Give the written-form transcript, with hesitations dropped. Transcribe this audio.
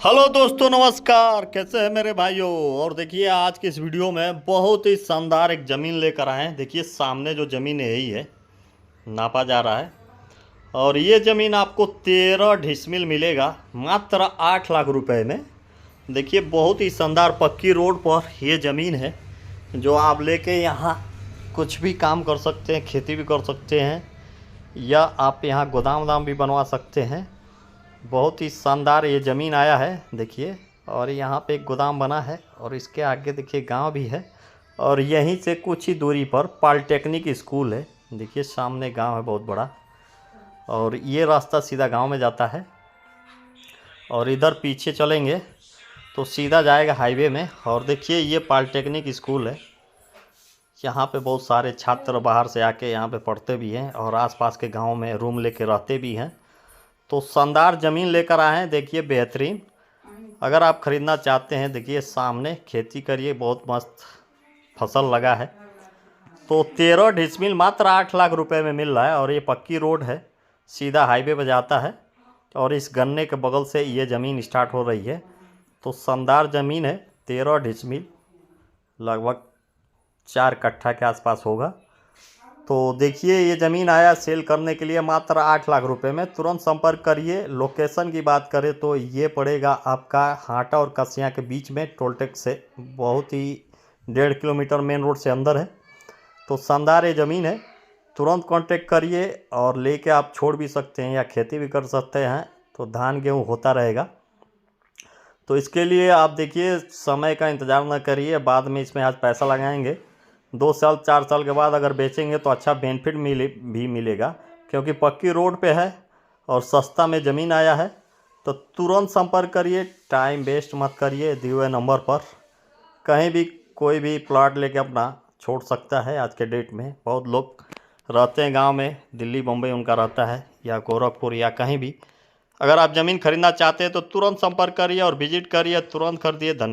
Hello दोस्तों, नमस्कार। कैसे हैं मेरे भाइयों। और देखिए, आज के इस वीडियो में बहुत ही शानदार एक ज़मीन लेकर आए हैं। देखिए, सामने जो ज़मीन है यही है, नापा जा रहा है। और ये ज़मीन आपको 13 डिसमिल मिलेगा मात्र 8 लाख रुपए में। देखिए, बहुत ही शानदार पक्की रोड पर ये ज़मीन है, जो आप लेके यहाँ कुछ भी काम कर सकते हैं, खेती भी कर सकते हैं, या आप यहाँ गोदाम वोदाम भी बनवा सकते हैं। बहुत ही शानदार ये ज़मीन आया है देखिए। और यहाँ पे एक गोदाम बना है, और इसके आगे देखिए गांव भी है, और यहीं से कुछ ही दूरी पर पॉलिटेक्निक स्कूल है। देखिए, सामने गांव है बहुत बड़ा, और ये रास्ता सीधा गांव में जाता है। और इधर पीछे चलेंगे तो सीधा जाएगा हाईवे में। और देखिए, ये पॉलिटेक्निक स्कूल है। यहाँ पे बहुत सारे छात्र बाहर से आके यहाँ पे पढ़ते भी हैं, और आसपास के गाँव में रूम लेके रहते भी हैं। तो शानदार ज़मीन लेकर आए हैं देखिए, बेहतरीन। अगर आप ख़रीदना चाहते हैं, देखिए सामने खेती करिए, बहुत मस्त फसल लगा है। तो 13 डिसमिल मात्र 8 लाख रुपए में मिल रहा है। और ये पक्की रोड है, सीधा हाईवे पर जाता है, और इस गन्ने के बगल से ये ज़मीन स्टार्ट हो रही है। तो शानदार ज़मीन है, 13 डिसमिल, लगभग 4 कट्ठा के आसपास होगा। तो देखिए, ये ज़मीन आया सेल करने के लिए मात्र 8 लाख रुपए में। तुरंत संपर्क करिए। लोकेशन की बात करें तो ये पड़ेगा आपका हाटा और कसिया के बीच में, टोलटेक से बहुत ही 1.5 किलोमीटर मेन रोड से अंदर है। तो शानदार ये ज़मीन है, तुरंत कांटेक्ट करिए। और लेके आप छोड़ भी सकते हैं या खेती भी कर सकते हैं, तो धान गेहूँ होता रहेगा। तो इसके लिए आप देखिए, समय का इंतज़ार न करिए। बाद में इसमें आज पैसा लगाएंगे, 2 साल 4 साल के बाद अगर बेचेंगे तो अच्छा बेनिफिट भी मिलेगा, क्योंकि पक्की रोड पे है और सस्ता में ज़मीन आया है। तो तुरंत संपर्क करिए, टाइम वेस्ट मत करिए। दिए हुए नंबर पर कहीं भी कोई भी प्लॉट लेके अपना छोड़ सकता है। आज के डेट में बहुत लोग रहते हैं गांव में, दिल्ली बम्बई उनका रहता है, या गोरखपुर या कहीं भी। अगर आप ज़मीन खरीदना चाहते हैं तो तुरंत संपर्क करिए और विजिट करिए, तुरंत खरीदिए। धन्यवाद।